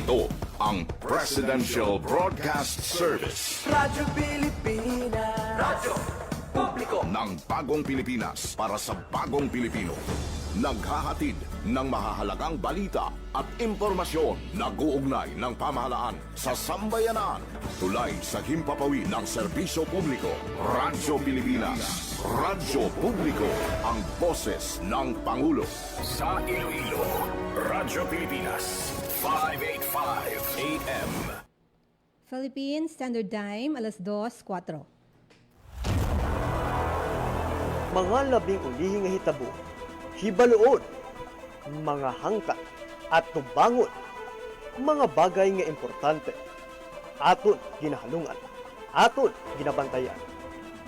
Ito ang Presidential Broadcast Service. Radyo Pilipinas. Radyo Publiko Ng bagong Pilipinas para sa bagong Pilipino. Naghahatid ng mahahalagang balita at impormasyon na guugnay ng pamahalaan sa sambayanan. Tulay sa himpapawid ng serbisyo publiko. Radyo Pilipinas. Radyo Publiko. Ang boses ng Pangulo. Sa Iloilo, Radyo Pilipinas. 585 AM. Philippine Standard Time, alas 2:04. Mga labing ulihing nga hitabo, hibaluon, mga hangkat at tubangon, mga bagay nga importante, aton ginahalungan, aton ginabantayan.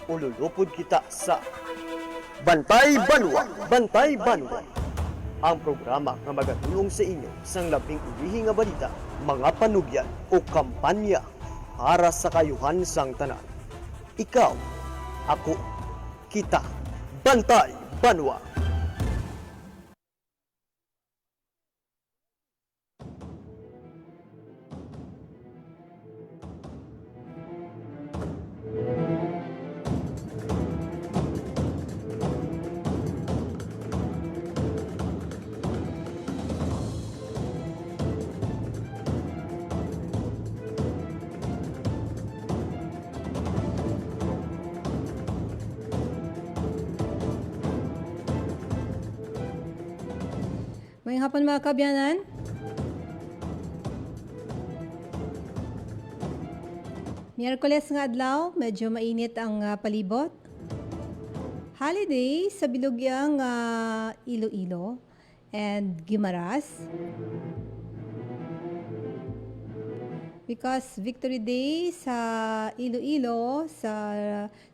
Ululupod kita sa Bantay Banwa, Bantay Banwa, ang programa nga magatulong sa inyo sang labing ulihing nga balita, mga panugyan o kampanya para sa kayuhan sang tanan. Ikaw, ako, kita, Bantay Banwa. Ngayong hapon mga kabyanan. Miyerkules nga adlaw, medyo mainit ang palibot. Holiday sa bilugyang Iloilo and Guimaras. Because Victory Day sa Iloilo, sa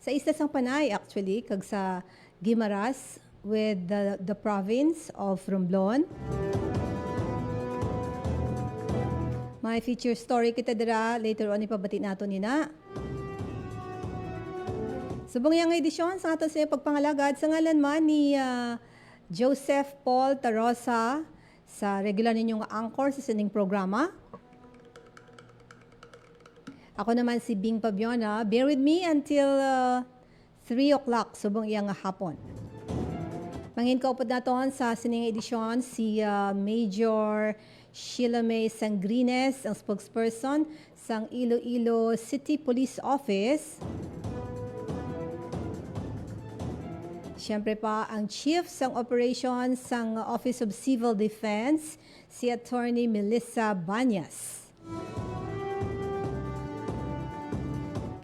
Isla Sang Panay actually, kag sa Guimaras, with the province of Romblon. May feature story kita dira, later on ipabati nato nina. Subong yang edisyon sa aton sa pagpangalagad sa ngalan man ni Joseph Paul Tarosa sa regular ninyong anchor sa sining programa. Ako naman si Bing Pabiona. Bear with me until 3 o'clock subong iyang hapon. Mangin kaupod naton sa sining edisyon si Major Sheila May Sangrines, ang spokesperson sang Iloilo City Police Office. Siyempre pa ang Chief sang Operations sang Office of Civil Defense, si Attorney Melissa Banyas.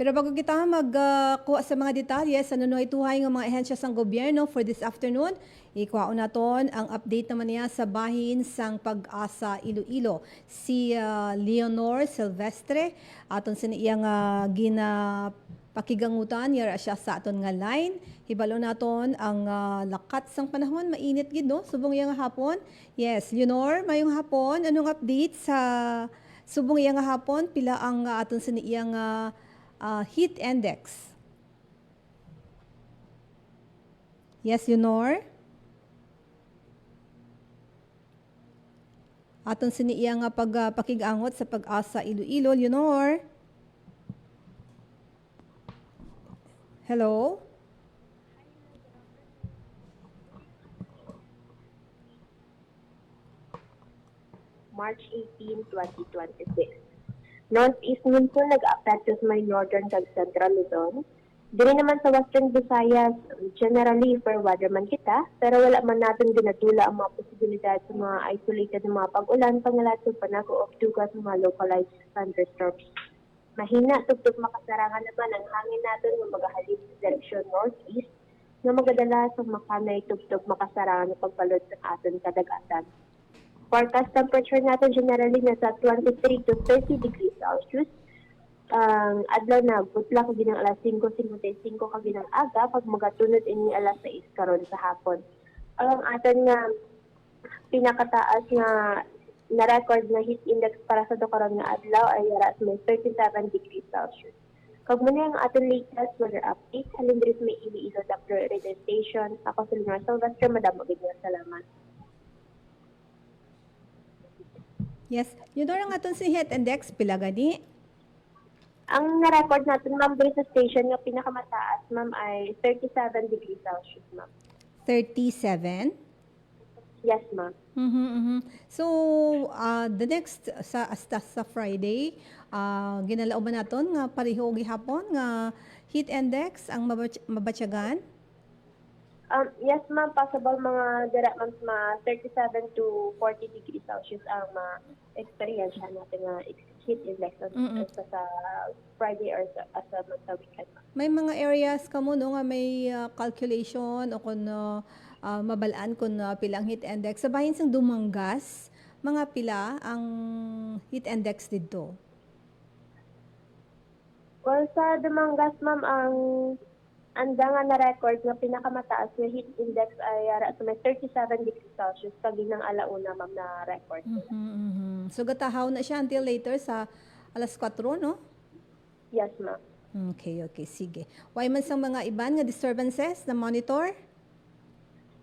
Pero bago kita magkuha sa mga detalye sa nunoy tuhay ng mga ehensya sang gobyerno for this afternoon, ikuha naton ang update naman niya sa bahin sang Pag-asa Iloilo. Si Leonor Silvestre, aton sa iyang pakigangutan, yara siya sa aton nga line. Hibalo naton ang lakat sang panahon, mainit gid no, subong iyang hapon. Yes, Leonor, mayong hapon, anong update sa subong iyang hapon, pila ang aton sa iyang heat index. Yes, Leonor? Aton siniya nga pakigangot sa Pag-asa Iloilo, Leonor? Hello? March 18, 2026. Northeast Monsoon nag-apekto sa may northern kag central Luzon. Diri naman sa western Visayas, generally fair weather man kita, pero wala man natin ginadula ang mga posibilidad sa mga isolated na mga pag-ulan, pangalatod, panago, duga sa mga localized thunderstorms. Mahina, tugtog makasarangan naman ang hangin natin na magahalin sa direksyon northeast na magadala sa makanay, tugtog makasarangan na pagbalod sa aton kadagatan. Forecast temperature natin generally nasa 23 to 30 degrees Celsius. Adlaw na butla kag ginang alas 5:55 kag ginang aga pag magatunod ini alas 6 karon sa hapon. Ang aton nga pinakataas nga na-record na heat index para sa karon nga adlaw ay yara sa may 37 degrees Celsius. Kag muna ang aton latest weather update, halin diri sa may Iloilo Radio Station. Ako si Leonor Silvestre, madamo gid nga salamat. Yes. Yun ang aton si heat index pila gani? Ang na-record natin, ma'am, dun sa station, yung pinakamataas, ma'am, ay 37 degrees Celsius, ma'am. 37. Yes, ma'am. So, the next sa Friday, ginalaoban naton nga pareho gihapon nga heat index ang mabatyagan. Yes, ma'am, possible mga dira, ma'am, 37 to 40 degrees Celsius ang ma-experience natin nga heat index sa Friday or sa weekend, ma'am. May mga areas kamo no nga may calculation o kung mabalaan kung pila ang heat index. Sabahin sang Dumanggas, mga pila ang heat index dito. Well, sa Dumangas, ma'am, ang anda nga na-record nga pinakamataas nga heat index ay ara sa may 37 degrees Celsius kagi ng alauna, ma'am, na record. So gatahaw na siya until later sa alas 4, no? Yes, ma'am. Okay, sige. Why man sang mga iban nga disturbances na monitor?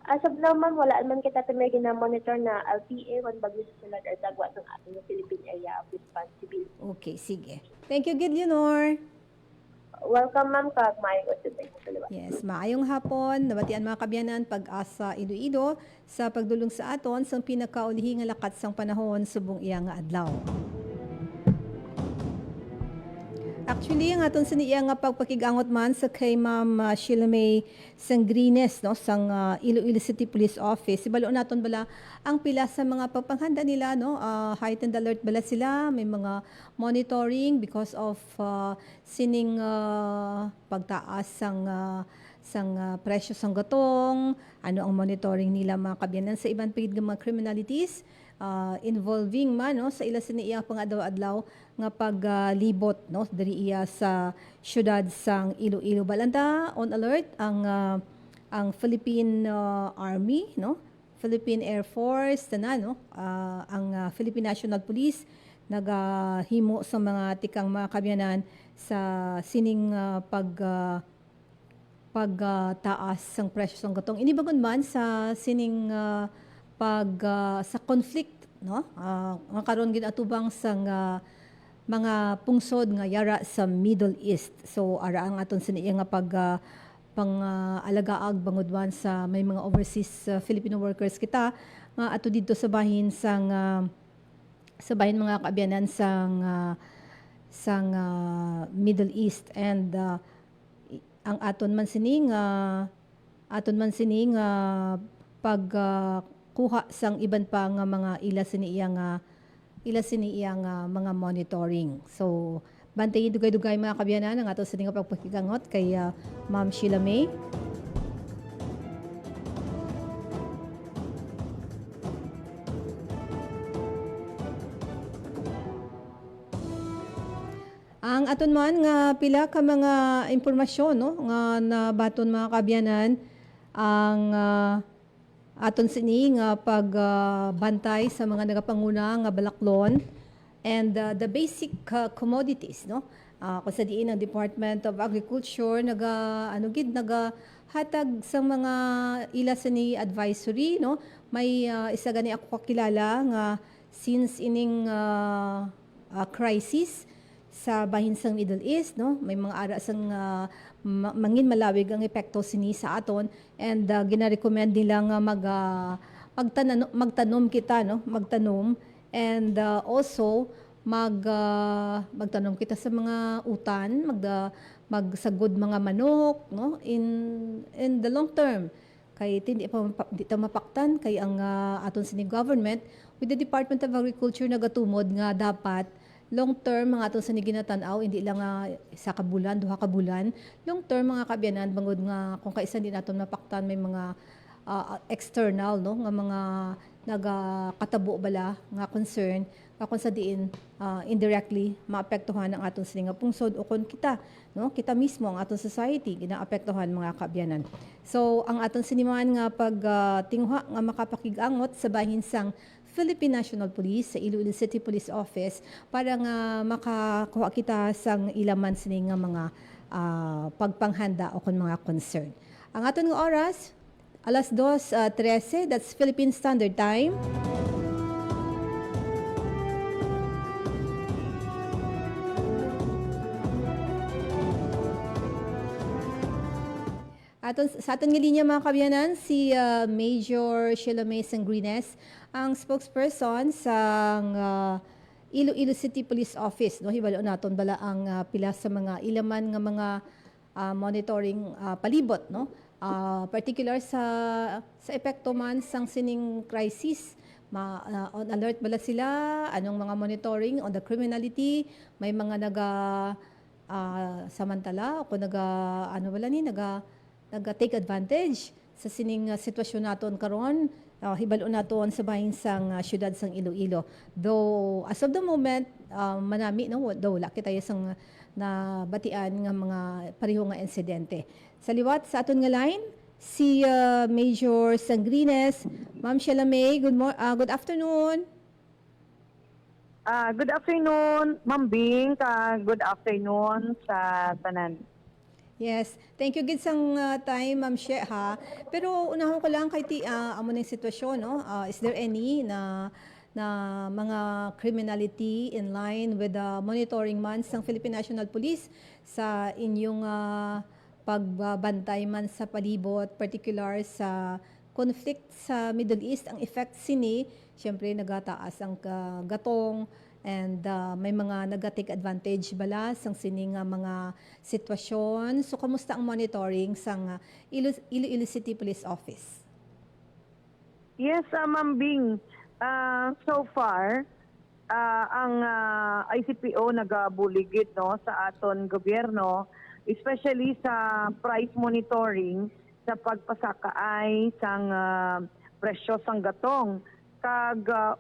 As of now, ma'am, wala man kita may gina-monitor na LPA kung bagyo sa sulod or dagwa ng ating Philippine Area of Responsibility. Okay, sige. Thank you, Gideonor. Welcome, ma'am, kag maayong usabay sa liwa. Yes, maayong hapon. Nabatian mga kabyanan pag-asa Iloilo sa pagdulong sa aton sang pinakaulihing nga lakat sang panahon subong iya nga adlaw. Actually, ang aton sa niya nga pagpakigangot man sa kay Ma'am Sheila May Sangrines, no, sang Iloilo City Police Office. Sibalo naton bala ang pila sa mga pagpanghanda nila, no, heightened alert bala sila, may mga monitoring because of sining pagtaas sang presyo sang gatong, ano ang monitoring nila mga kabyanan sa ibang pigid nga mga criminalities involving man no sa ila siniya pangadlaw-adlaw nga paglibot no diri iya sa syudad sang Iloilo. Balanta on alert ang Philippine Army, no, Philippine Air Force tanan, no, ang Philippine National Police nagahimo sa mga tikang mga kabyanan sa sining pagtaas sang presyo sang gatong. Inibagon man sa sining sa conflict, no, nga karon gid atubang sang mga pungsod nga yara sa Middle East. So ara ang aton siniya nga alagaag bangudwan sa may mga overseas Filipino workers kita nga ato didto sa bahin sang sa bahin mga kaabyanan sang Middle East, and ang aton man sining pagkuha sang iban pa nga mga ila siniya nga mga monitoring. So bantayin dugay-dugay mga kabyanan ang aton sining pagpakigangot kay Ma'am Sheila May. Ang aton man nga pila ka mga impormasyon, no, nga nabaton mga kabyanan ang aton sini nga pagbantay sa mga nagapanguna nga balaklon and the basic commodities, no. Kung sa diin ang Department of Agriculture nagahatag sa mga ila sini advisory, no. May isa gani ako kakilala nga since ining crisis sa bahin sang Middle East, no, may mga ara sang mangin malawig ang epekto sini sa aton, and gina-recommend nila nga magtanom kita, no, magtanom, and also magtanom kita sa mga utan, magsagod mga manok, no, in the long term kay di ta mapaktan kay ang aton sini government with the Department of Agriculture nagatumod nga dapat long term mga aton sa ginatan-aw, hindi lang isa ka bulan, duha ka bulan. Long term mga kabyanan bangod nga kung kaisa din naton mapaktan may mga external, no, nga mga nagakatabo bala nga concern nga kung sa diin indirectly maapektuhan ang aton sa pungsod o kung kita, no, kita mismo ang aton society ginaapektuhan mga kabyanan. So ang aton siniman nga pagtingha nga makapakigangot sa bahin sang Philippine National Police sa Iloilo City Police Office para nga makakuha kita sang ilaman sini nga mga pagpanghanda o kun mga concern. Ang aton nga oras alas 2:13, that's Philippine Standard Time. Sa aton nga linya mga kabyanan, si Major Shelomay Sangrines, ang spokesperson sa Iloilo City Police Office. No? Hibalo naton bala ang pila sa mga ilaman nga mga monitoring palibot. No? Particular sa epekto man sang sining crisis. On alert bala sila, anong mga monitoring on the criminality, may mga samantala o kung take advantage sa sining sitwasyon naton karon. Hibalo naton sa bahin sang syudad sang Iloilo. Though as of the moment manami no wala kita sang na batian nga mga pareho nga insidente. Sa liwat sa aton nga line si Major Sangrines. Ma'am Shelomay, good afternoon. Good afternoon, Ma'am Bing. Good afternoon sa tanan. Yes, thank you gid sang time Ma'am She ha. Pero unahon ko lang kay amo ning sitwasyon no. Is there any na mga criminality in line with the monitoring man sang Philippine National Police sa inyong pagbabantay man sa palibot, particular sa conflict sa Middle East, ang effect sini, syempre nagataas ang gatong and may mga nag-take advantage bala sang sini nga mga sitwasyon. So kamusta ang monitoring sang Iloilo City Police Office? Yes, Ma'am Bing. So far, ang ICPO nagabuligid no sa aton gobyerno, especially sa price monitoring sa pagpasakaay sang presyo sang gatong.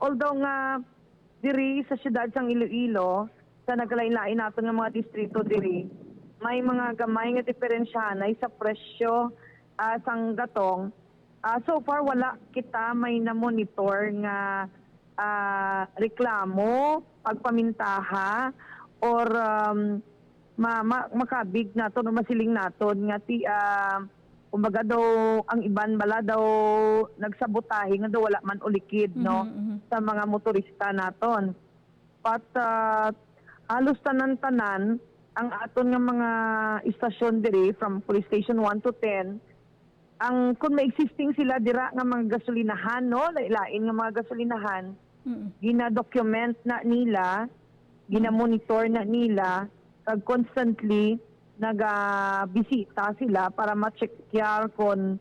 Although nga diri sa siyudad sang Iloilo, sa naglain-lain naton nga mga distrito diri, may mga gamay nga diferensyanay sa presyo sang gatong. So far wala kita may na-monitor nga reklamo, pagpamintaha or makabig naton o masiling naton nga kumbaga daw ang iban bala daw nagsabotahe nga daw wala man ulikid no sa mga motorista naton. But halos tanan-tanan ang aton nga mga istasyon diri from police station 1 to 10 ang kung may existing sila dira nga mga gasolinahan no lain nga mga gasolinahan gina-document na nila, gina-monitor na nila kag constantly naga-bisita sila para ma-check kung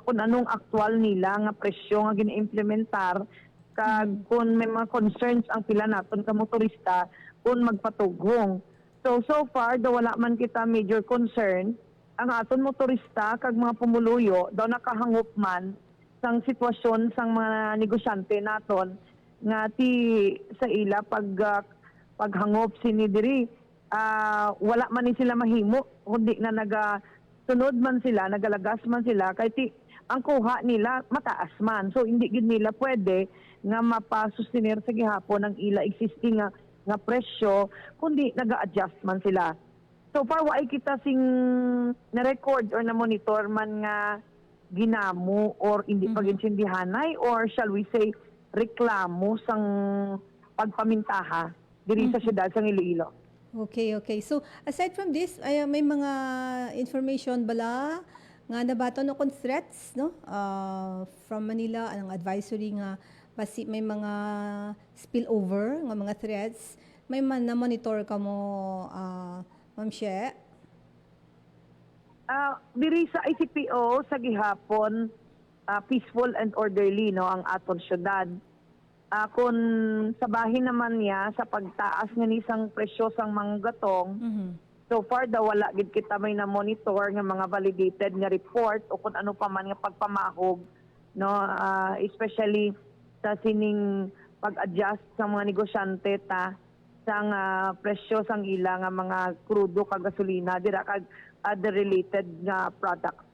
anong actual nila nga presyo nga gina-implementar kag kung may mga concerns ang pila naton ka motorista kung magpatughong. So far daw wala man kita major concern ang aton motorista kag mga pumuluyo daw nakahangop man sang sitwasyon sang mga negosyante naton nga sa ila paghangop sini diri wala man ni sila mahimo kundi na sunod man sila nagalagas man sila kay ang kuha nila mataas man, so hindi gid nila pwede nga mapasustenir sa gihapon ang ila existing nga presyo kundi naga-adjust man sila. So far wa kita sing na-record or na-monitor man nga ginamo or hindi paginsindihanay or shall we say reklamo sang pagpamintaha diri sa siyudad sang Iloilo. Okay. So aside from this, may mga information bala nga nabaton no kon threats no from Manila ang advisory nga basi may mga spillover nga mga threats, may man na monitor ka mo Ma'am She? Diri sa ICPO sa gihapon peaceful and orderly no ang aton syudad. Kung sa bahin naman niya sa pagtaas nga nisang presyo sang mga gatong, so far daw wala gid kita may na monitor nga mga validated nga report o kung ano pa man nga pagpamahog no especially sa sining pag-adjust sa mga negosyante sang presyo sang ila nga mga krudo kag gasolina dira kag other related nga products.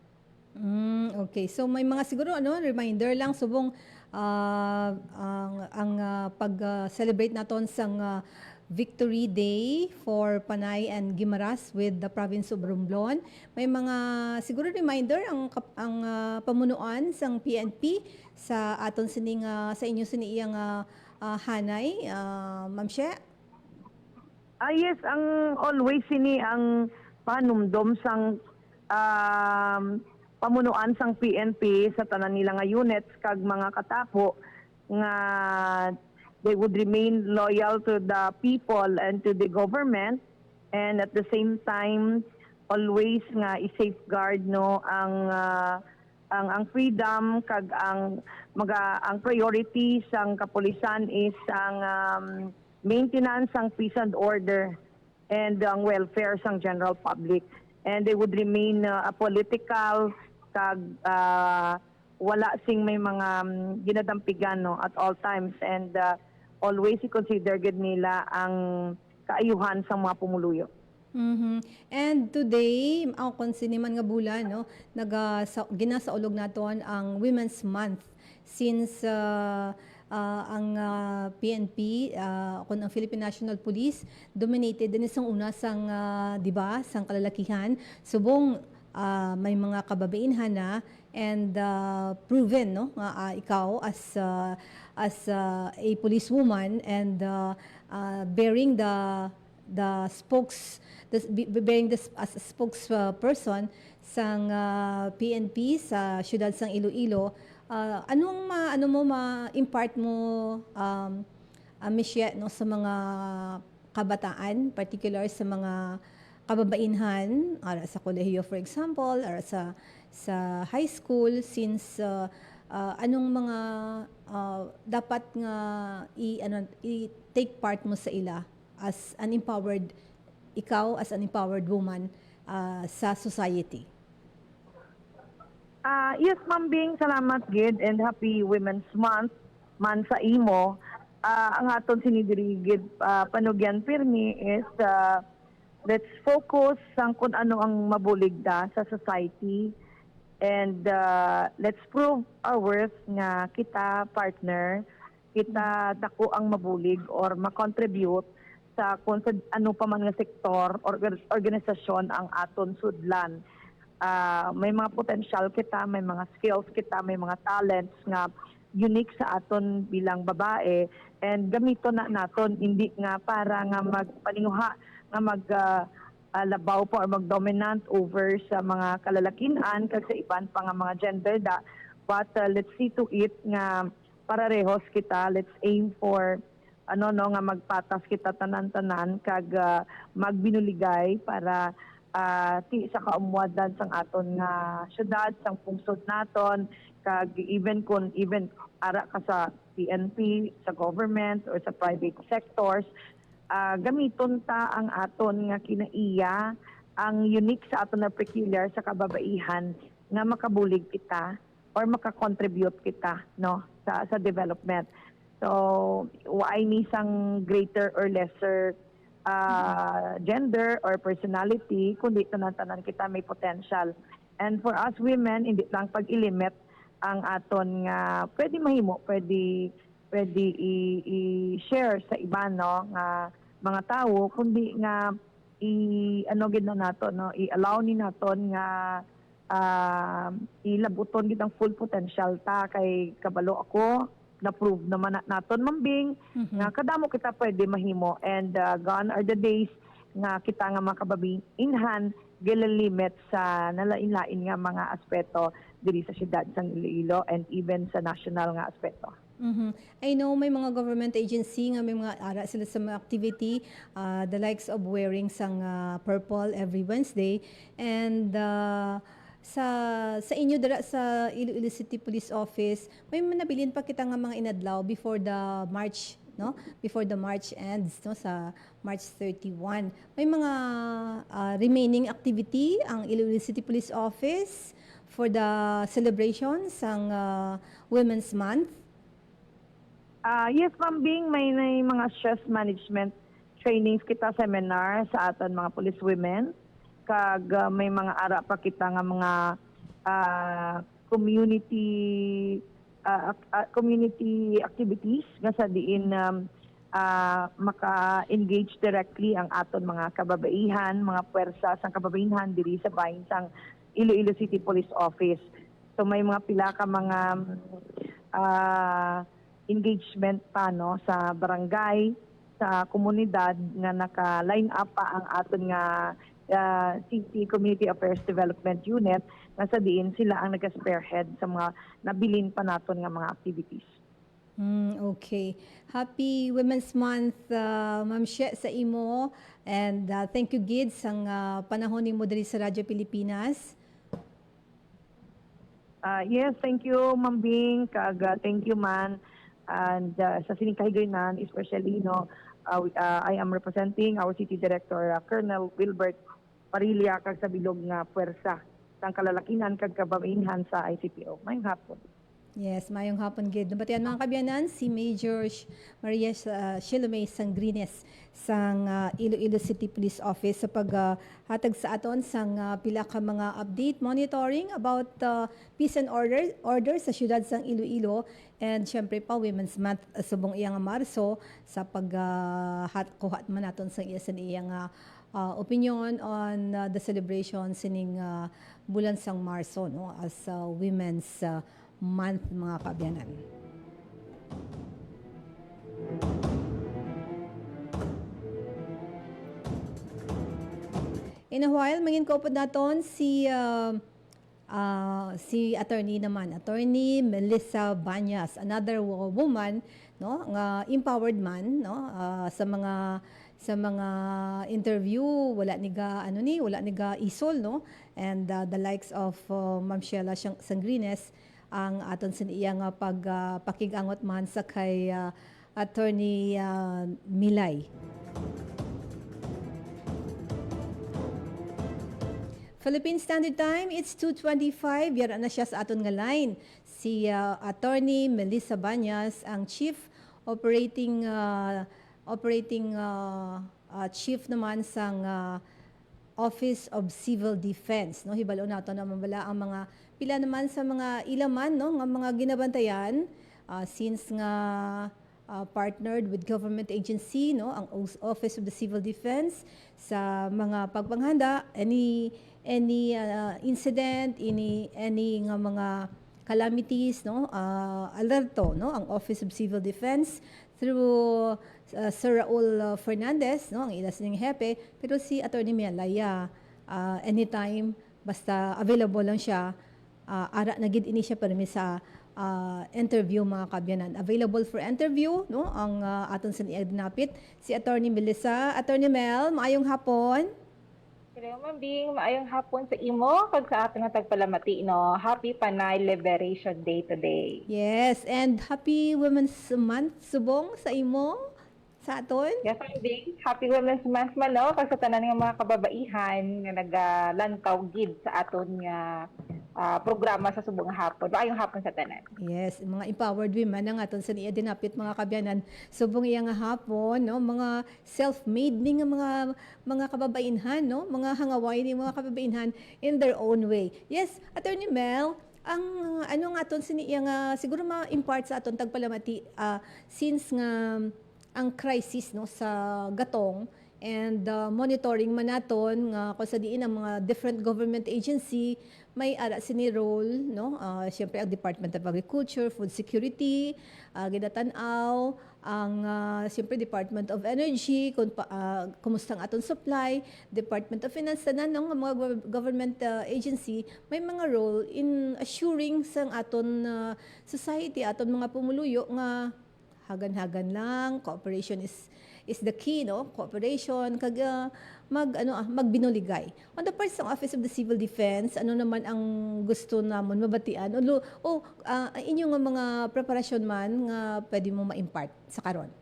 Okay. So may mga siguro reminder lang subong ang pag-celebrate naton sang Victory Day for Panay and Guimaras with the province of Romblon. May mga siguro reminder ang pamunuan sang PNP sa aton sining sa inyo siniyang hanay, Ma'am She? Yes, ang always sini ang panumdom sang pamunuan sang PNP sa tanan nila nga units kag mga katapo nga they would remain loyal to the people and to the government, and at the same time always nga i-safeguard no ang freedom kag ang priority sang kapulisan is ang maintenance sang peace and order and ang welfare sang general public, and they would remain apolitical kag wala sing may mga ginadampigan no at all times, and always i-consider gid nila ang kaayuhan sa mga pumuluyo. Mhm. And today, ang konsiniman nga bulan, no, ginasaulog naton ang Women's Month since ang PNP, kun ang Philippine National Police, dominated din isang una sang, di ba, sang kalalakihan. Subong may mga kababainhan na and proven no nga ikaw as a policewoman and bearing as a spokesperson sang PNP sa siyudad sang Iloilo. Ano mo ma-impart mo Michelle, no, sa mga kabataan, particular sa mga kababainhan ara sa kolehiyo for example or sa high school, since anong mga dapat nga i-take part mo sa ila as an empowered woman sa society? Yes, Ma'am Bing, salamat gid and happy Women's Month man sa imo. Ang aton sinidirigid panugyan pirmi is let's focus sang kung ano ang mabuligda sa society, and let's prove our worth nga kita partner, kita dako ang mabulig or makontribute sa kung sa ano pa man nga sektor or organisasyon ang aton sudlan. May mga potential kita, may mga skills kita, may mga talents nga unique sa aton bilang babae, and gamito na naton hindi nga para nga magpaninguha nga labaw pa or mag-dominant over sa mga kalalakinan kag sa iban pa nga mga gender da, but let's see to it nga pararehos kita, let's aim for nga magpatas kita tanan-tanan kag magbinuligay para ti sa kaumuadan sang aton nga syudad, sang pungsod naton, kag even ara ka sa PNP, sa government or sa private sectors, gamiton ta ang aton nga kinaiya, ang unique sa aton na peculiar sa kababaihan nga makabulig kita or makakontribute kita no sa development. So why ni sang greater or lesser gender or personality, kundi tanan-tanan kita may potential. And for us women, hindi lang pag-ilimit ang aton nga pwede mahimo, pwede i-share sa iba no nga mga tao, kundi nga gid na nato no, i-allow ni naton nga ilabuton gid ang full potential ta, kay kabalo ako na-prove naman naton mambing nga kadamo kita pwede mahimo, and gone are the days nga kita nga makababainhan gilalimit sa nalain-lain nga mga aspeto diri sa siyudad sang Iloilo and even sa national nga aspeto. I know may mga government agency nga may mga ara sila sa mga activity, the likes of wearing sang purple every Wednesday, and sa inyo dira sa Iloilo City Police Office may manabilin pa kita nga mga inadlaw before the March, no, before the March ends, no, sa March 31. May mga remaining activity ang Iloilo City Police Office for the celebration sang Women's Month. Yes, Ma'am Bing, may mga stress management trainings kita, seminar sa aton mga police women, kag may mga ara pa kita nga mga community activities nga sa diin maka-engage directly ang aton mga kababaihan, mga puwersa sang kababaihan diri sa bahin sang Iloilo City Police Office. So may mga pila ka mga engagement pa no sa barangay, sa komunidad nga naka-line up pa ang aton nga CC Community Affairs Development Unit na sa diin sila ang nag-spearhead sa mga nabilin pa naton nga mga activities. Okay. Happy Women's Month, Ma'am She, sa imo. And thank you, Gid, sa panahon ni mo diri sa Radyo Pilipinas. Yes, thank you, Ma'am Bing. Thank you, man. And sa Siningkahigayonan, especially, I am representing our City Director, Colonel Wilbert Parilla, kag sa bilog nga puwersa ng kalalakinan kag kababainhan sa ICPO. Mayong hapon. Yes, mayong hapon, Gid. Nabatian mga kabyanan, si Major Maria Shilomay Sangrines sang Iloilo City Police Office sa paghatag sa aton sang pila ka mga update monitoring about peace and order sa syudad sang Iloilo, and syempre pa Women's Month subong iyang Marso sa kuhat man naton sang iyang opinion on the celebration sining bulan sang Marso, no, as Women's Month, mga kabyanan. In a while, maging kaupod naton si attorney naman, Attorney Melissa Banyas, another woman, no, nga empowered man, no, sa mga interview wala niga isol, no, and the likes of Ma'am Sheila Sangrines ang aton sa iyang pakigangot man sa kay Attorney Milay. Philippine Standard Time, it's 2:25. Yara na siya sa aton nga line. Si Attorney Melissa Banyas, ang Chief Operating Chief naman sang Office of Civil Defense. No, hibalo nato naman bala ang mga pila naman sa mga ilaman, no, nga mga ginabantayan since nga partnered with government agency, no, ang Office of the Civil Defense sa mga pagpanghanda any incident, any nga mga calamities, no, alerto, no, ang Office of Civil Defense through Sir Raul Fernandez, no, ang ilas ning hepe, pero si Attorney Mialaya anytime basta available lang siya, ara na gid ini siya permi sa interview, mga kabyanan. Available for interview, no, ang aton sa dinapit si Attorney Melissa. Attorney Mel, maayong hapon. Hello, Ma'am Bing. Maayong hapon sa imo kag sa aton nga tagpalamati, no. Happy Panay Liberation Day today. Yes, and happy Women's Month subong sa imo sa aton. Yes, Ma'am Bing. Happy Women's Month man, no, kag sa tanan nga mga kababaihan nga nagalantaw gid sa aton nga programa sa subong hapon. Maayong hapon sa tanan. Yes, mga empowered women ang aton sa niya dinapit, mga kabyanan. Subong iya nga hapon, no, mga self-made ni nga mga kababainhan, no, mga hangaway ni mga kababainhan in their own way. Yes, Attorney Mel, ang ano nga aton sa niya nga siguro ma-impart sa aton tagpalamati since nga ang crisis, no, sa gatong and monitoring man naton nga kung sa diin ang mga different government agency may ara sini role, no, syempre ang Department of Agriculture, Food Security, ginatanaw ang syempre Department of Energy kumusta ang aton supply, Department of Finance, tanan ng mga government agency may mga role in assuring sang aton society, aton mga pumuluyo nga hagan-hagan lang, cooperation is the key, no, cooperation kag magbinuligay. On the part ng Office of the Civil Defense, ano naman ang gusto namon mabatian inyong mga preparasyon man nga pwede mo ma-impart sa karon?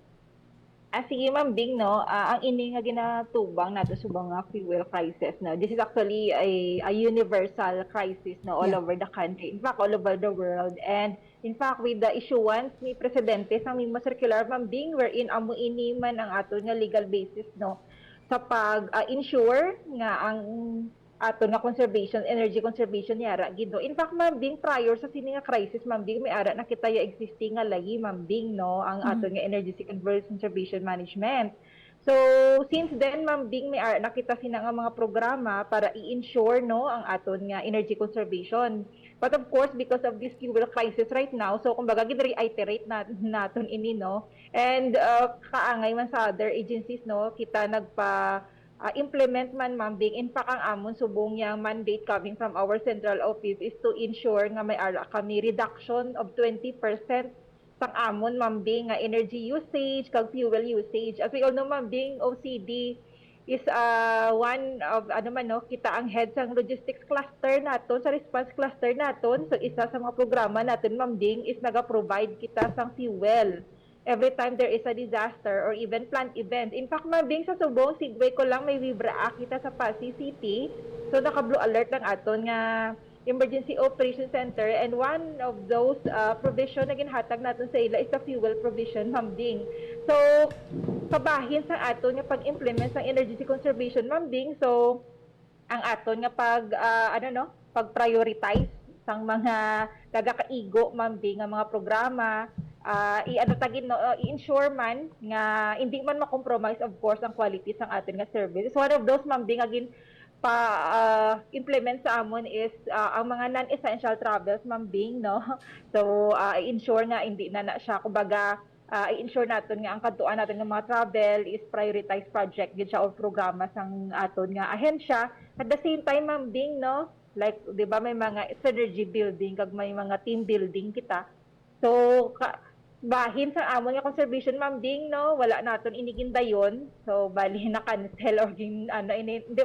Sige, Ma'am Bing, no, ang ini nga ginatubang nato subong nga fuel crisis, no. This is actually a universal crisis, no, all over the country. In fact, all over the world. And in fact, with the issuance ni Presidente sa mimo circular, Ma'am Bing, wherein amo ini man ang ato nga legal basis, no, sa pag-ensure nga ang ato nga energy conservation yara gido. In fact, Ma'am Bing, prior sa sini nga crisis, Ma'am Bing, may ara na kita ya existing nga lagi, Ma'am Bing, no, ang ato nga energy conservation management. So, since then, Ma'am Bing, may ara na kita sina nga mga programa para i-ensure, no, ang aton nga energy conservation. But of course, because of this fuel crisis right now, so kumbaga gid-reiterate naton ini, no, and kaangay man sa other agencies, no, kita implement man ma'am Bing. In fact, ang amon subong yang mandate coming from our central office is to ensure nga may ara kami reduction of 20% sang amon ma'am Bing nga energy usage kag fuel usage. As we all know ma'am Bing, OCD is one of ano man no, kita ang head sang logistics cluster naton, sa response cluster naton. So isa sa mga programa natin ma'am Bing is naga-provide kita sang fuel every time there is a disaster or even plant event. In fact, ma'am Bing, sa Subong, sigway ko lang may Vibra kita sa Pasig City. So naka-blue alert lang aton nga Emergency Operation Center, and one of those provision na ginhatag natin sa ila is the fuel provision, ma'am Bing. So, kabahin sa aton nga pag-implement sa energy conservation, ma'am Bing. So, ang aton nga pag-prioritize sang mga gagakaigo, ma'am Bing, nga mga programa, i-ensure man nga hindi man ma-compromise, of course, ang quality sang aton nga service. So, one of those, ma'am Bing, again, implement sa amon is ang mga non-essential travels, ma'am Bing, no? So, i-ensure nga hindi na siya, kumbaga, i-ensure natin nga ang kantuan natin ng mga travel is prioritized project gid siya o programa sang aton nga ahensya. At the same time, ma'am Bing, no? Like, di ba, may mga synergy building, kag may mga team building kita. So, bahin sa amon nga conservation, ma'am Bing, no, wala naton iniginda yon. So bali na cancel or hindi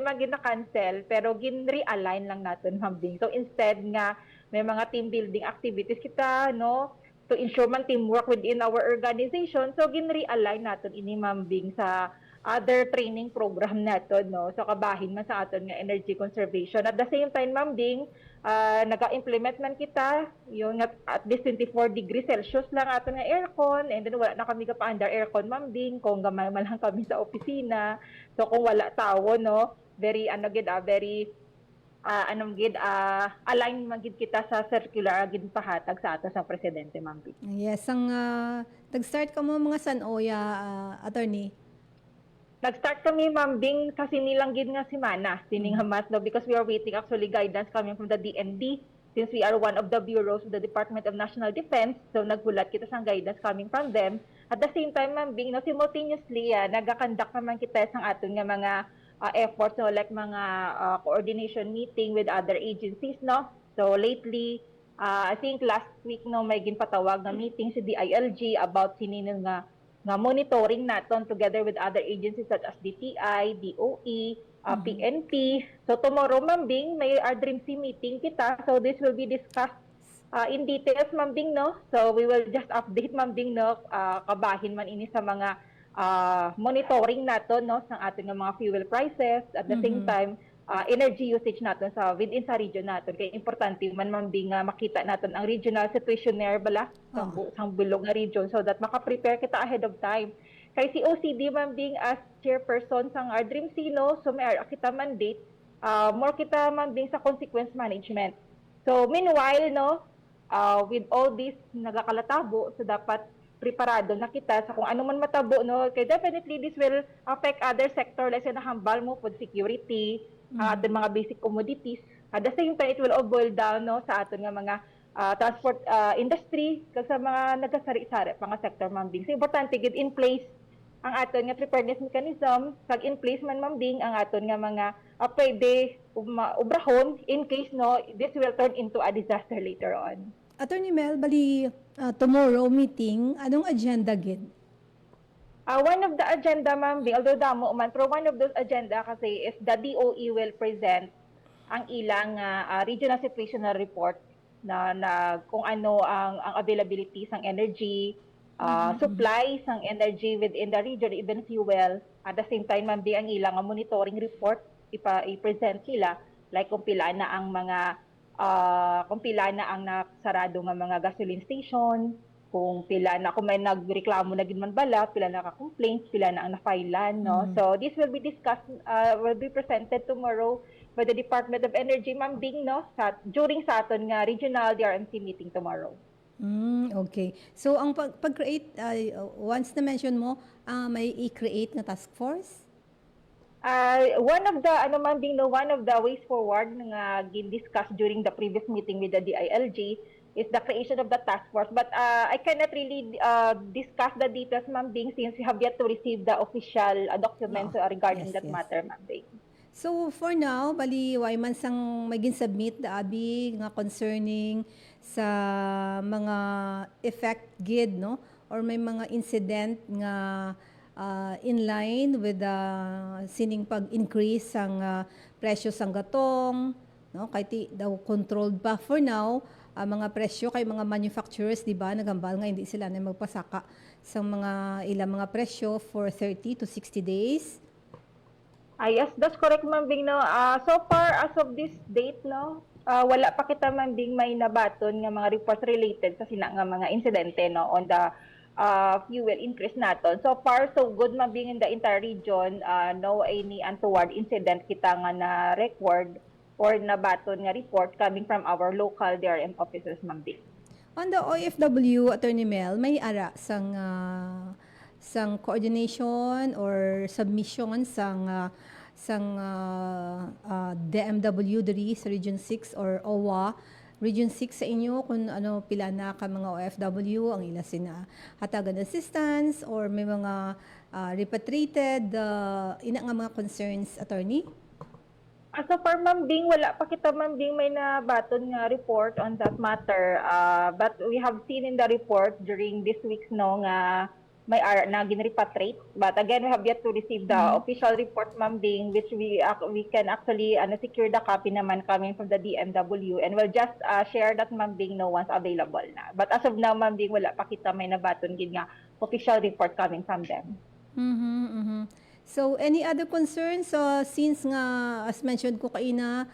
man gin na cancel, pero gin realign lang naton, ma'am Bing. So instead nga may mga team building activities kita, no, to ensure man teamwork within our organization. So gin realign naton ini, ma'am Bing, sa other training program naton, no. So kabahin man sa aton nga energy conservation. At the same time, ma'am Bing, naka-implement man kita yung at least 24 degrees Celsius lang aton nga aircon, and then wala na kami pa under aircon, ma'am Bing, kung gamay man lang kami sa opisina. So kung wala tawo, no, very align man gid kita sa circular gid pahatag sa ato sa presidente, ma'am Bing. Yes, ang nag-start ka mo mga Sanoya, attorney. Nag-start kami, ma'am Bing, kasi nilang gid nga semana, sining hamas, no, because we are waiting actually guidance coming from the DND, since we are one of the bureaus of the Department of National Defense. So nagbulat kita sa guidance coming from them. At the same time, ma'am Bing, no, simultaneously, nagakandak naman kita sa aton nga mga efforts, no, like mga coordination meeting with other agencies, no. So lately, I think last week, no, may ginpatawag na meeting sa DILG about sinino nga monitoring naton together with other agencies such as DTI, DOE, PNP. So tomorrow, ma'am Bing, may our Dream C meeting kita. So this will be discussed in details, ma'am Bing, no? So we will just update, ma'am Bing, no? Kabahin man ini sa mga monitoring naton, no, sa ating mga fuel prices. At the same time, energy usage natin within sa region natin. Kaya importante man, ma'am Bing, makita natin ang regional situationnaire bala sa bilog na region, so that makaprepare kita ahead of time. Kay si OCD, ma'am Bing, as chairperson sang Dream C, no, so may kita mandate, more kita, ma'am Bing, sa consequence management. So meanwhile, no, with all this nagakalatabo, so dapat preparado na kita sa kung ano man matabo, no, kay definitely this will affect other sector, like sa nahambal mo, food security, aton mga basic commodities. At the same time, it will all boil down, no, sa aton nga mga transport industry, kag sa mga nagasari-sari mga sector, ma'am Bing. So importante gid in place ang aton nga preparedness mechanism, kag in place man, ma'am Bing, ang aton nga mga pwede ubrahon in case, no, this will turn into a disaster later on. Attorney Mel, bali tomorrow meeting, anong agenda gid? One of the agenda, ma'am Bing, although damo man, pero one of those agenda kasi is the DOE will present ang ilang regional situational report na kung ano ang availability sang energy, supply sang energy within the region, even fuel. At the same time, ma'am Bing, ang ilang monitoring report i-present sila, like kung pila na ang nakasarado nga mga gasoline station, kung pila na, kung may nagreklamo na man bala, pila na ka-complaints, pila na ang na-filean, no? So this will be discussed, will be presented tomorrow by the Department of Energy, ma'am Bing, no? During sa aton nga regional DRMC meeting tomorrow. Okay. So ang pag-create, once na mention mo, may i-create na task force? One of the ways forward nga gin-discuss during the previous meeting with the DILG is the creation of the task force. But I cannot really discuss the details, Ma'am Bing, since we have yet to receive the official documents regarding Yes, that yes. matter, Ma'am Bing. So for now, bali way man sang may submit the abi nga concerning sa mga effect gid no or may mga incident nga in line with the sining pag-increase sang presyo sang gatong no kay ti daw controlled pa for now mga presyo kay mga manufacturers di ba nagambal nga hindi sila na magpasaka sa mga ilang mga presyo for 30 to 60 days. Yes, that's correct, Ma'am Bing. No? So far, as of this date, no, wala pa kita, Ma'am Bing, may nabaton nga mga reports related sa sina nga mga insidente no, on the fuel increase naton. So far, so good, Ma'am Bing, in the entire region. No any untoward incident kita nga na record or nabaton nga report coming from our local DRM officers, Ma'am Bing. On the OFW, Attorney Mel, may ara sang coordination or submission sang DMW diri sa Region 6 or OWA. Region 6 sa inyo kung ano pila na ka mga OFW ang ila sina hatagan assistance or may mga repatriated ina nga mga concerns, attorney? So far, Ma'am Bing, wala pa kita, Ma'am Bing, may nabaton nga report on that matter. But we have seen in the report during this week no nga may na ginrepatriate. But again, we have yet to receive the official report, Ma'am Bing, which we can actually secure the copy naman coming from the DMW, and we'll just share that, Ma'am Bing, no, once available na. But as of now, Ma'am Bing, wala pa kita may nabaton gid nga official report coming from them. So any other concerns since nga as mentioned ko kaina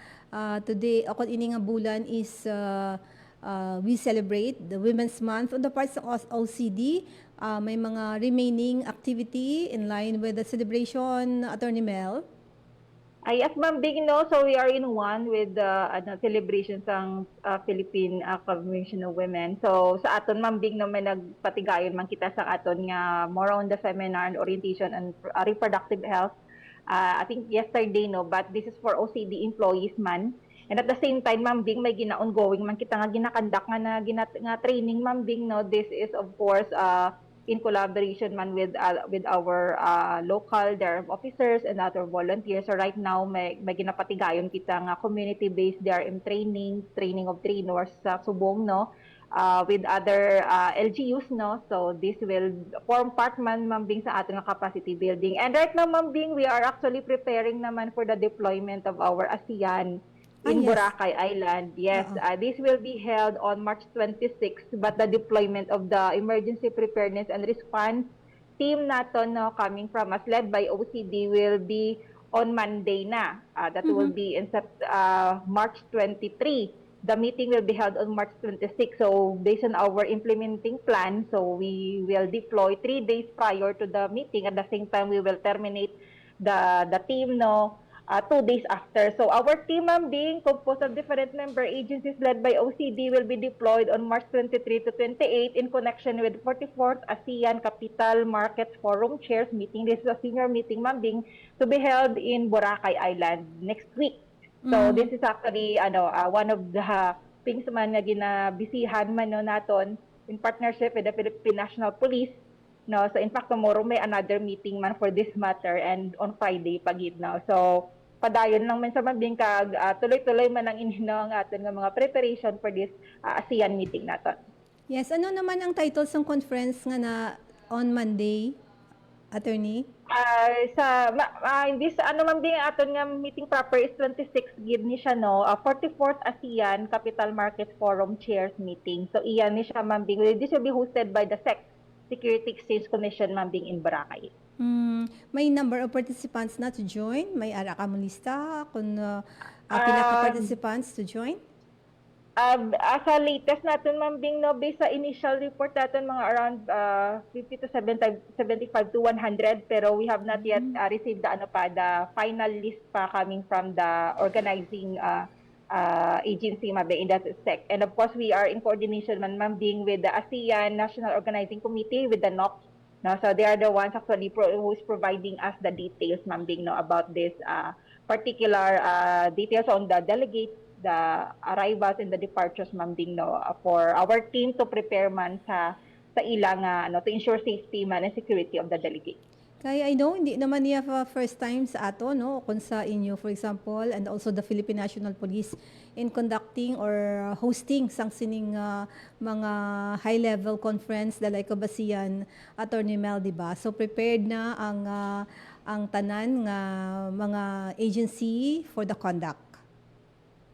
today ako ini nga bulan is we celebrate the Women's Month on the parts of OCD. May mga remaining activity in line with the celebration, Attorney Mel? Yes, Ma'am Bing, no. So we are in one with the celebrations ng Philippine Convention of Women. So sa aton, Ma'am Bing, no, may nagpatigayon man kita sa aton nga more on the seminar and orientation and reproductive health. I think yesterday, no, but this is for OCD employees man. And at the same time, Ma'am Bing, may gina-ongoing man kita nga ginakandak nga training, Ma'am Bing, no. This is of course in collaboration man with our local DRM officers and other volunteers. So right now, may ginapatigayon kita nga community-based DRM training of trainers sa Subong, no, with other LGUs, no. So this will form part man, Ma'am Bing, sa ating capacity building. And right now, Ma'am Bing, we are actually preparing naman for the deployment of our ASEAN in yes. Boracay Island. Yes, this will be held on March 26, but the deployment of the Emergency Preparedness and Response team nato, no, coming from us, led by OCD, will be on Monday na. That will be in March 23. The meeting will be held on March 26. So based on our implementing plan, so we will deploy 3 days prior to the meeting. At the same time, we will terminate the team, no, 2 days after. So our team, Ma'am Bing, composed of different member agencies led by OCD, will be deployed on March 23 to 28 in connection with 44th ASEAN Capital Markets Forum Chairs meeting. This is a senior meeting, Ma'am Bing, to be held in Boracay Island next week. So this is actually one of the things man nga ginabisihan man no naton in partnership with the Philippine National Police. No, so in fact tomorrow may another meeting man for this matter, and on Friday pagid now. So padayon lang man sa mabing kag tuloy-tuloy man ang inhino ang aton nga mga preparation for this ASEAN meeting naton. Yes, ano naman ang title ng conference nga na on Monday, attorney? This mabing aton nga meeting proper is 26 gid ni siya, no, 44th ASEAN Capital Markets Forum Chairs meeting. So iyan ni siya, mabing. This will be hosted by the SEC, Security Exchange Commission, mabing, in Boracay. May number of participants na to join? May ara ka mo lista kung pila ka participants to join? Sa latest natin, Ma'am Bing, no, based sa initial report natin, mga around 50 to 75 to 100, pero we have not yet received the final list pa coming from the organizing agency, Ma'am Bing, in that SEC. And of course, we are in coordination, Ma'am Bing, with the ASEAN National Organizing Committee, with the NOC. No, so they are the ones actually who's providing us the details, Ma'am Bing, no, about this particular details on the delegate the arrivals and the departures, Ma'am Bing, no, for our team to prepare man sa ilang to ensure safety man and security of the delegates. Kaya I know, hindi naman niya first time sa ato, no? Kung sa inyo, for example, and also the Philippine National Police in conducting or hosting sang sining mga high-level conference dalay kabasiyan, Attorney Mel, di ba? So prepared na ang tanan nga mga agency for the conduct.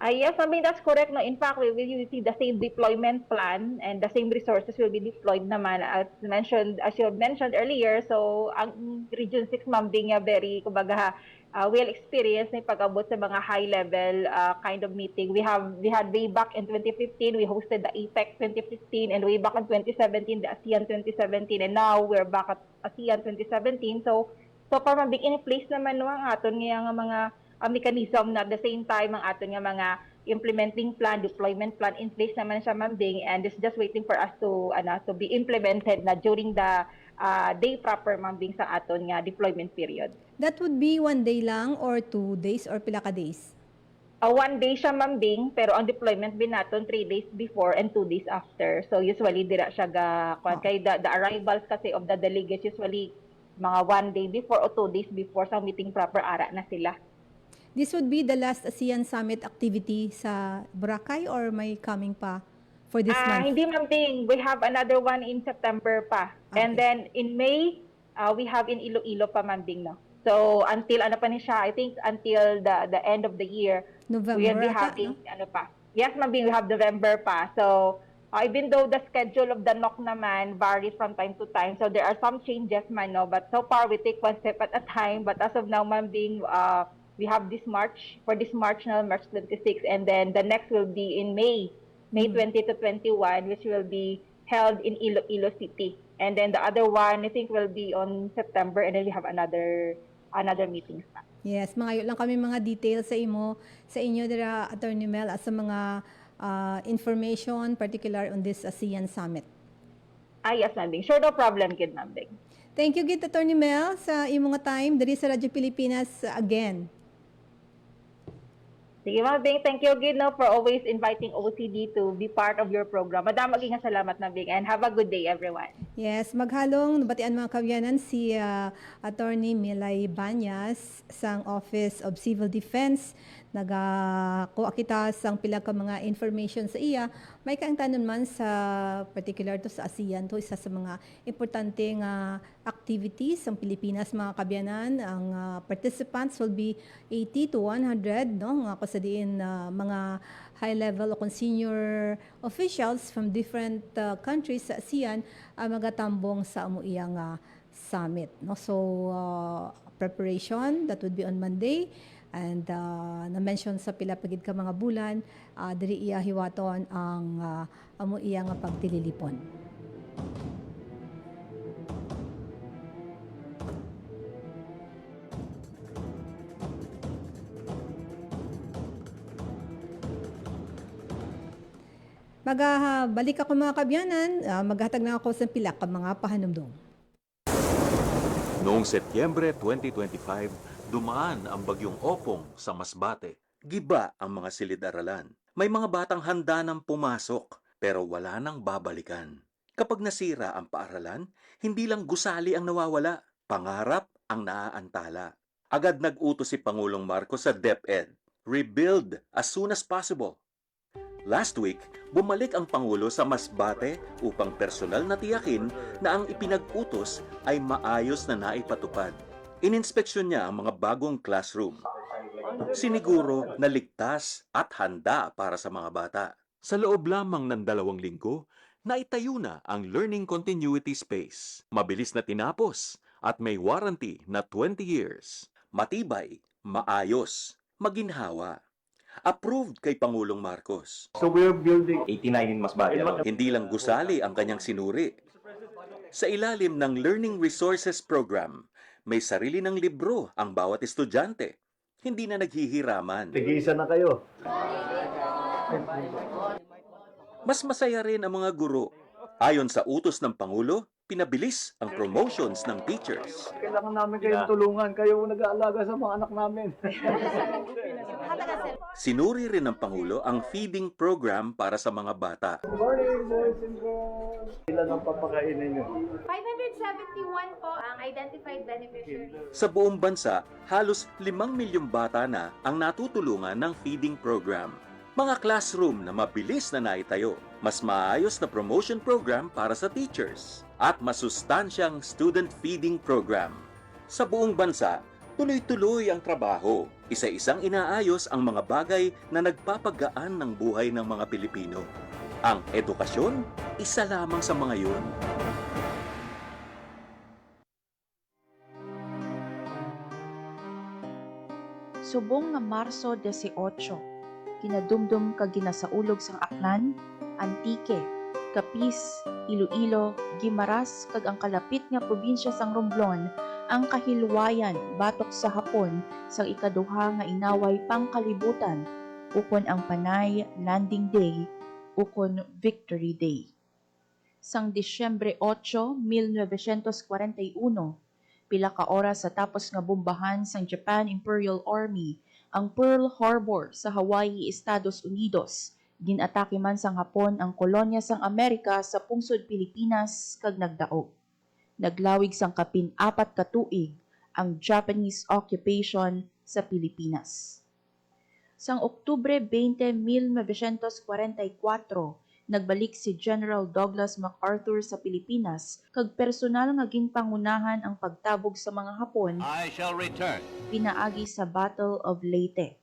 Yes, I mean, that's correct. No? In fact, we will see the same deployment plan and the same resources will be deployed naman as you mentioned earlier. So, ang Region 6, Ma'am Bing, very, kumbaga, well experienced na pag-abot sa mga high-level kind of meeting. We had way back in 2015, we hosted the APEC 2015, and way back in 2017, the ASEAN 2017, and now we're back at ASEAN 2017. So far, Ma'am Bing, in place naman no, ang aton nga mga mechanism na at the same time ang aton nga mga implementing plan, deployment plan in place naman siya, Ma'am Bing, and it's just waiting for us to be implemented na during the day proper, Ma'am Bing, sa aton nga deployment period. That would be 1 day lang or 2 days or pila ka days? 1 day siya, Ma'am Bing, pero ang deployment bin naton 3 days before and 2 days after. So usually dira siya kay the arrivals kasi of the delegates usually mga 1 day before or 2 days before sa meeting proper ara na sila. This would be the last ASEAN Summit activity sa Boracay or may coming pa for this month? Hindi, Ma'am Bing. We have another one in September pa. Okay. And then in May, we have in Iloilo pa, Ma'am Bing, no? So until ano pa ni siya, I think until the end of the year, November we'll be ata, having no? ano pa. Yes, Ma'am Bing, we have November pa. So even though the schedule of the NOC naman varies from time to time, so there are some changes man, no? But so far, we take one step at a time. But as of now, Ma'am Bing, we have this March, now, March 26, and then the next will be in May 20 to 21, which will be held in Iloilo City. And then the other one, I think, will be on September, and then we have another meeting. Yes, mga lang kami mga details sa inyo dira, Attorney Mel, as sa mga information particular on this ASEAN Summit. Yes, Ma'am Bing. Sure, no problem, kid, Ma'am Bing. Thank you, Attorney Mel, sa imong time diri sa Radyo Pilipinas again. Sige, Ma'am Bing. Thank you again, no, for always inviting OCD to be part of your program. Madam, maging salamat, Ma'am Bing, and have a good day, everyone. Yes, maghalong nabatian mga kabyanan si Attorney Milay Banyas sang Office of Civil Defense. Nagakuha kita sang pila ka mga information sa iya. May kaangtanon man sa particular to sa ASEAN to isa sa mga importante nga activities sa Pilipinas, mga kabyanan. Ang participants will be 80 to 100, no? Nga kasadiin mga high level o senior officials from different countries sa ASEAN magatambong sa amuiyang summit, no? So preparation that would be on Monday. And na-mention sa pila pagid ka mga bulan, diri iya hiwaton ang amo iya nga pagtililipon. Balik ako mga kabyanan, maghatag na ako sa pila ka mga pahanumdum. Noong Setyembre 2025, dumaan ang bagyong Opong sa Masbate. Giba ang mga silid-aralan. May mga batang handa nang pumasok, pero wala nang babalikan. Kapag nasira ang paaralan, hindi lang gusali ang nawawala, pangarap ang naaantala. Agad nag-utos si Pangulong Marcos sa DepEd, rebuild as soon as possible. Last week, bumalik ang Pangulo sa Masbate upang personal na tiyakin na ang ipinag-utos ay maayos na naipatupad. Ininspeksyon niya ang mga bagong classroom. Siniguro na ligtas at handa para sa mga bata. Sa loob lamang ng 2 linggo, naitayo na ang Learning Continuity Space. Mabilis na tinapos at may warranty na 20 years. Matibay, maayos, maginhawa. Approved kay Pangulong Marcos. So we're building 89 in Masbate. Hindi lang gusali ang kanyang sinuri. Sa ilalim ng Learning Resources Program, may sarili ng libro ang bawat estudyante. Hindi na naghihiraman. Tigisa na kayo. Mas masaya rin ang mga guro. Ayon sa utos ng Pangulo, pinabilis ang promotions ng teachers. Kailangan namin kayong tulungan. Kayo nag-aalaga sa mga anak namin. Sinuri rin ng Pangulo ang feeding program para sa mga bata. Ilan ang papakainin nyo? 571 po ang identified beneficiaries. Sa buong bansa, halos 5 milyong bata na ang natutulungan ng feeding program. Mga classroom na mabilis na naitayo, mas maayos na promotion program para sa teachers, at masustansyang student feeding program. Sa buong bansa, tuloy-tuloy ang trabaho. Isa-isang inaayos ang mga bagay na nagpapagaan ng buhay ng mga Pilipino. Ang edukasyon, isa lamang sa mga yun. Subong nga Marso 18, kinadumdum kag ginasaulog sang Aklan, Antique, Capiz, Iloilo, Guimaras kag ang kalapit nga probinsya sang Romblon ang kahilwayan batok sa Hapon sang ikaduha nga inaway pangkalibutan ukon ang Panay Landing Day ukon Victory Day. Sang Disyembre 8, 1941, pila ka oras sa tapos nga bombahan sang Japan Imperial Army ang Pearl Harbor sa Hawaii, Estados Unidos. Ginatake man sang Hapon ang kolonya sang Amerika sa pungsod Pilipinas kag nagdaog. Naglawig sang kapin-4 ka tuig ang Japanese occupation sa Pilipinas. Sang Oktubre 20, 1944, nagbalik si General Douglas MacArthur sa Pilipinas kag personal nga ginpangunahan ang pagtabog sa mga Hapon. I shall return. Pinaagi sa Battle of Leyte.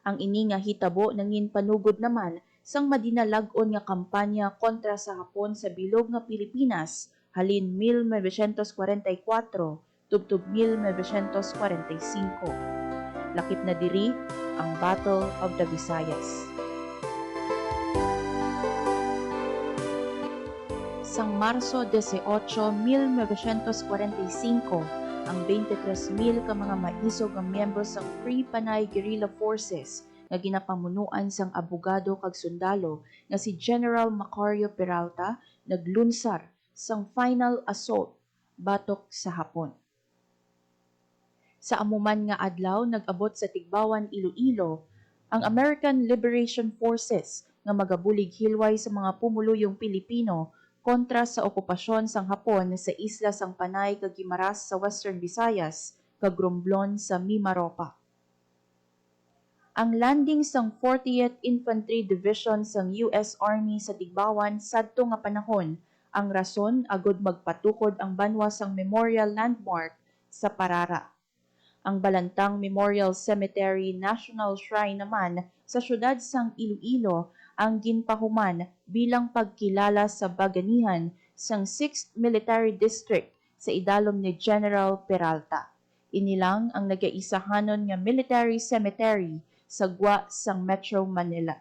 Ang ini nga hitabo nangin panugod naman sang madinalag-on nga kampanya kontra sa Hapon sa bilog nga Pilipinas halin 1944 tubtub 1945. Lakip na diri ang Battle of the Visayas. Sang Marso 18, 1945, ang 23,000 ka mga maisog ang miyembro sang Free Panay Guerrilla Forces nga ginapamunuan sang abogado kag sundalo nga si General Macario Peralta naglunsar sang final assault batok sa Hapon. Sa amuman nga adlaw nag-abot sa Tigbawan, Iloilo, ang American Liberation Forces nga magabulig hilway sa mga pumuluyong Pilipino kontra sa okupasyon sang Hapon sa isla sang Panay kag Guimaras sa Western Visayas kag Romblon sa Mimaropa. Ang landing sang 40th Infantry Division sang US Army sa Tigbawan sadto nga panahon ang rason agud magpatukod ang banwa sang memorial landmark sa Parara. Ang Balantang Memorial Cemetery National Shrine naman sa syudad sang Iloilo ang ginpahuman bilang pagkilala sa baganihan sang 6th Military District sa idalom ni General Peralta. Inilang ang nagaisahanon nga military cemetery sa gwa sang Metro Manila.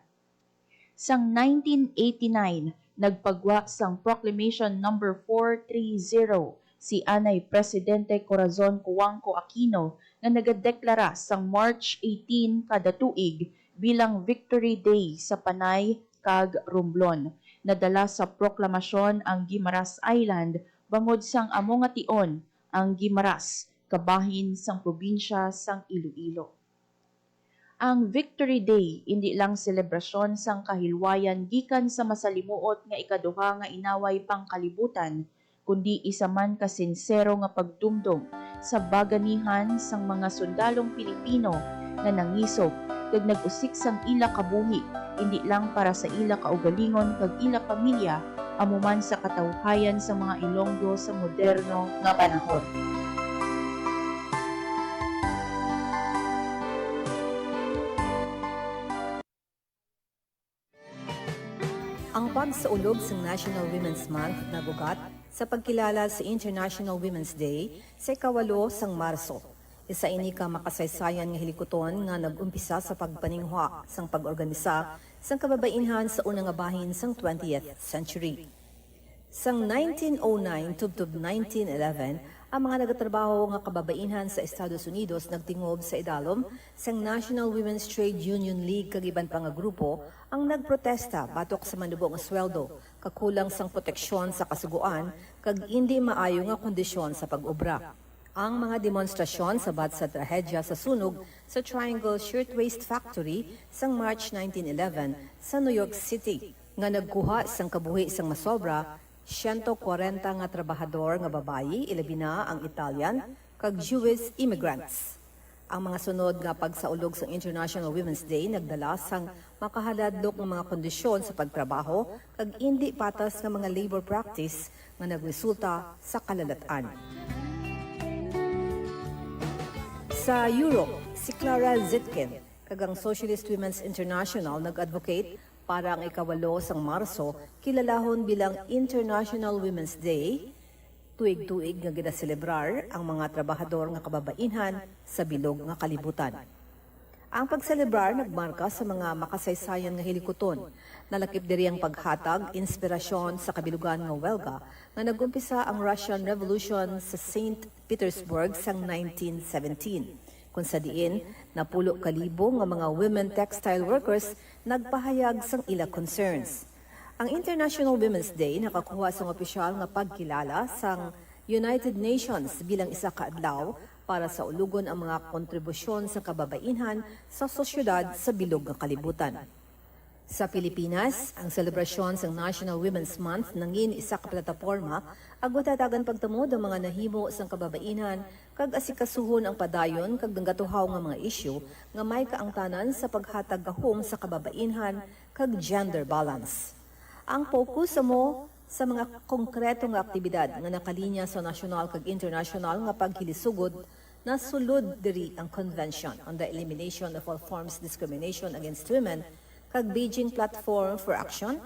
Sang 1989, nagpagwa sang Proclamation No. 430 si Anay Presidente Corazon Cuanco Aquino na nagadeklara sang March 18 kada tuig bilang Victory Day sa Panay kag Romblon. Nadala sa proklamasyon ang Guimaras Island bangod sang amo nga tion ang Guimaras kabahin sang probinsya sang Iloilo. Ang Victory Day hindi lang selebrasyon sang kahilwayan gikan sa masalimuot nga ikaduha nga inaway pangkalibutan, kundi isa man ka sincero nga pagdumdum sa baganihan sang mga sundalong Pilipino nga nangisog kag nag-usik sang ila kabuhi, hindi lang para sa ila kaugalingon kag ila pamilya, amuman sa katawhayan sa mga Ilonggo sa moderno nga panahon. Ang pagsaulog sa National Women's Month nagugat sa pagkilala sa International Women's Day sa 8 sang Marso. Isa ini ka makasaysayan nga hilikuton nga nag-umpisa sa pagpaninghwa sang pag-organisa sang kababainhan sa unang nga bahin sang 20th century. Sang 1909 tubtub 1911, ang mga nagatrabaho nga kababainhan sa Estados Unidos nagtingob sa idalom sang National Women's Trade Union League kag iban pa nga grupo ang nagprotesta batok sa manubo nga sweldo, kakulang sang proteksyon sa kasuguan kag hindi maayo nga kondisyon sa pag-obra. ang mga demonstrasyon sabat sa trahedya sa sunog sa Triangle Shirtwaist Factory sang March 1911 sa New York City nga nagkuha sang kabuhi sang masobra 140 nga trabahador nga babayi, ilabi na ang Italian kag Jewish immigrants. Ang mga sunod nga pagsaulog sa International Women's Day nagdala sang makahaladlok ng mga kondisyon sa pagtrabaho kag indi patas nga mga labor practice nga nagresulta sa kalalatan. Sa Europe, si Clara Zetkin, kagang Socialist Women's International, nag-advocate para ang ikawalo sang Marso kilalahon bilang International Women's Day, tuig-tuig nga ginaselebrar ang mga trabahador nga kababainhan sa bilog nga kalibutan. Ang pagselebrar nagmarka sa mga makasaysayan nga hilikoton, nalakip diri ang paghatag, inspirasyon sa kabilugan nga welga nga nagumpisa ang Russian Revolution sa St. Petersburg sang 1917, kung sa diin napulo kalibo nga mga women textile workers nagpahayag sang ila concerns. Ang International Women's Day nakakuha sang opisyal nga pagkilala sang United Nations bilang isa ka adlaw para sa ulugon ang mga kontribusyon sa kababainhan sa sosyedad sa bilog nga kalibutan. Sa Pilipinas, ang selebrasyon sa National Women's Month nangin isa ka plataporma agwatatagan pagtamod ang mga nahimo sang kababainan kag asikasuhon ang padayon kag gatuhaw nga mga isyu nga may kaangtanan sa paghatag gahom sa kababainhan kag gender balance. Ang focus mo sa mga konkretong aktibidad nga nakalinya sa nasyonal kag internasyonal nga paghilisugod na sulod diri ang Convention on the Elimination of All Forms of Discrimination Against Women kag Beijing Platform for Action,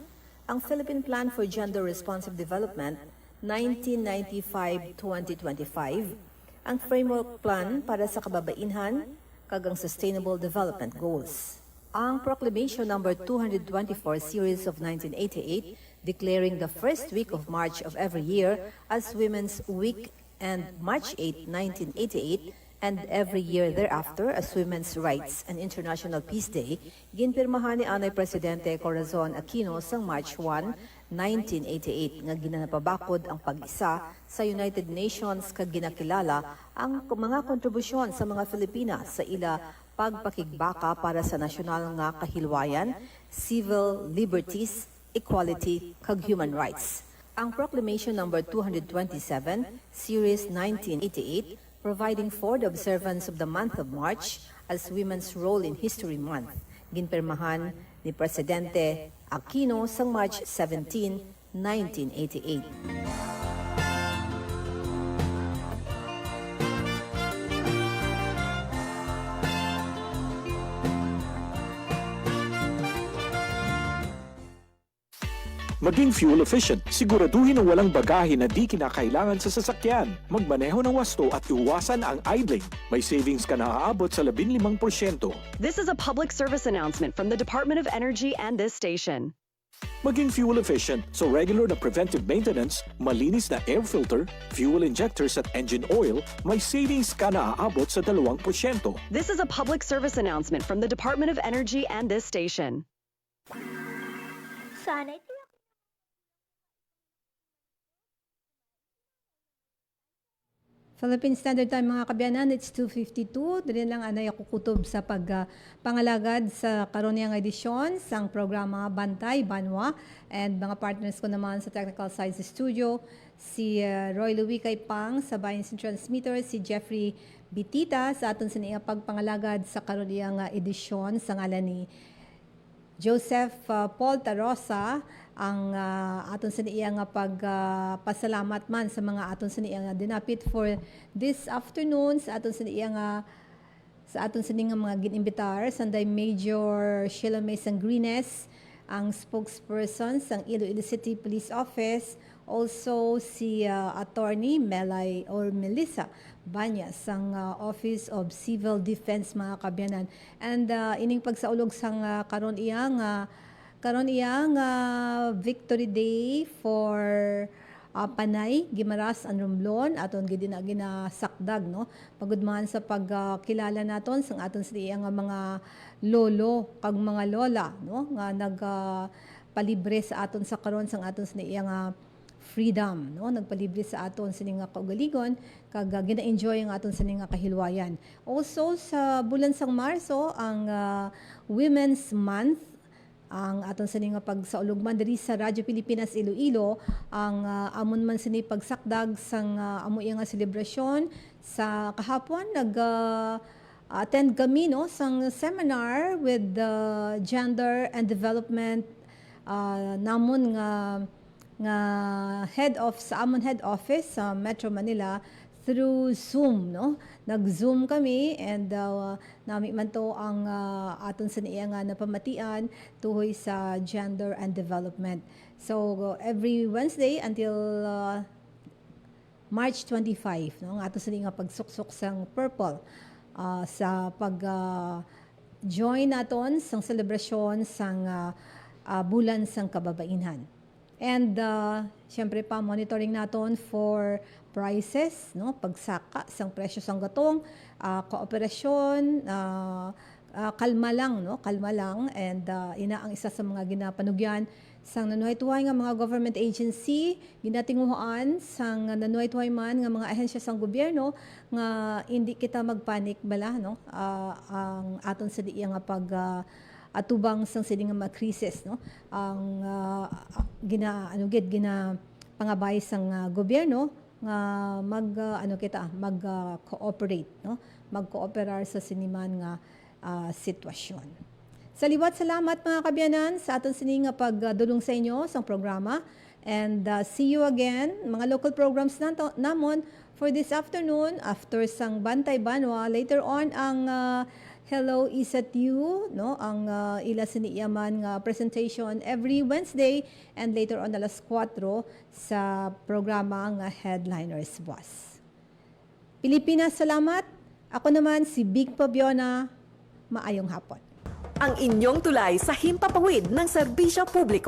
ang Philippine Plan for Gender Responsive Development 1995-2025, ang Framework Plan para sa Kababainhan kag ang Sustainable Development Goals. Ang Proclamation No. 224 Series of 1988 declaring the first week of March of every year as Women's Week and March 8, 1988 and every year thereafter as Women's Rights and International Peace Day, ginpirmahan ni Anay Presidente Corazon Aquino sang March 1, 1988 nga ginanapabakod ang pag-isa sa United Nations kag ginakilala ang mga kontribusyon sa mga Filipina sa ila pagpakigbaka para sa nasyonal nga kahilwayan, civil liberties, equality, kag human rights. Ang Proclamation No. 227, Series 1988, providing for the observance of the month of March as Women's Role in History Month, ginpirmahan ni Presidente Aquino sa March 17, 1988. Maging fuel efficient, siguraduhin ang walang bagahe na di kinakailangan sa sasakyan. Magmaneho ng wasto at iwasan ang idling. May savings ka na aabot sa 15%. This is a public service announcement from the Department of Energy and this station. Maging fuel efficient, so regular na preventive maintenance, malinis na air filter, fuel injectors at engine oil, may savings ka na aabot sa 2%. This is a public service announcement from the Department of Energy and this station. Sana Philippine Standard Time mga kabyanan, it's 2:52. Dili lang anay ako kutob sa pangalagad sa karoniang edisyon sang programa Bantay Banwa and mga partners ko naman sa Technical Side Studio, si Roy Louie Kaipang sa Bayan Transmitter, si Jeffrey Bitita sa aton sa pagpangalagad sa karoniang edisyon sa ngalan ni Joseph Paul Tarosa, ang aton sa iya nga pagpasalamat man sa mga aton sa iya nga dinapit for this afternoon sa aton sa iya nga mga ginimbitar sanday Major Sheila May Sangrines, ang spokesperson sang Iloilo City Police Office, also si Attorney Melay or Melissa Banyas sang Office of Civil Defense mga kabyanan, and ining pagsaulog sang karon iyang Victory Day for Panay, Gimaras, and Romblon aton ginasakdag no pagudman sa pagkilala naton sang aton sa iyang mga lolo kag mga lola no nga nagpalibre sa aton sa karon sang aton sa iyang freedom, no? Nagpalibre sa aton sa nga kaugaligon, kag gina-enjoy ang aton sa nga kahilwayan. Also sa bulan sang Marso ang Women's Month, ang aton sa nga pagsaulugman diri sa Radyo Pilipinas Iloilo, ang amon man sini pagsakdag sang amo nga selebrasyon sa kahapon attend kami no sang seminar with the gender and development namon nga head of sa amon head office sa Metro Manila through Zoom, no? Nag-Zoom kami and nami man to ang aton sa niya nga napamatian tuhoy sa gender and development. So every Wednesday until March 25, no? Ang aton sa nga pagsuksok sang Purple sa pag join naton sang selebrasyon sang bulan sang kababaihan. And syempre pa monitoring naton for prices, no, pagsaka sang presyo sang gatong, kooperasyon, kalma lang, no, kalma lang, and ina ang isa sa mga ginapanugyan sang nanuhay-tuhay nga mga government agency, ginatinguhaan sang nanuhay-tuhay man nga mga ahensya sang gobyerno nga hindi kita magpanik bala, no, ang aton sa diya nga pag atubang sang sini nga mga krisis, no, ang gina pangabay sang gobyerno nga mag-cooperate, no, mag-cooperar sa siniman nga sitwasyon. Sa liwat salamat mga kabyanan sa aton sini nga pagdulong sa inyo sa programa, and see you again mga local programs namon for this afternoon after sang Bantay Banwa. Later on ang Hello Isat You, no, ang ila siniyaman nga presentation every Wednesday, and later on alas 4 sa programa nga Headliners Boss. Pilipinas, salamat. Ako naman si Big Pabiona. Maayong hapon. Ang inyong tulay sa himpapawid ng serbisyo publiko.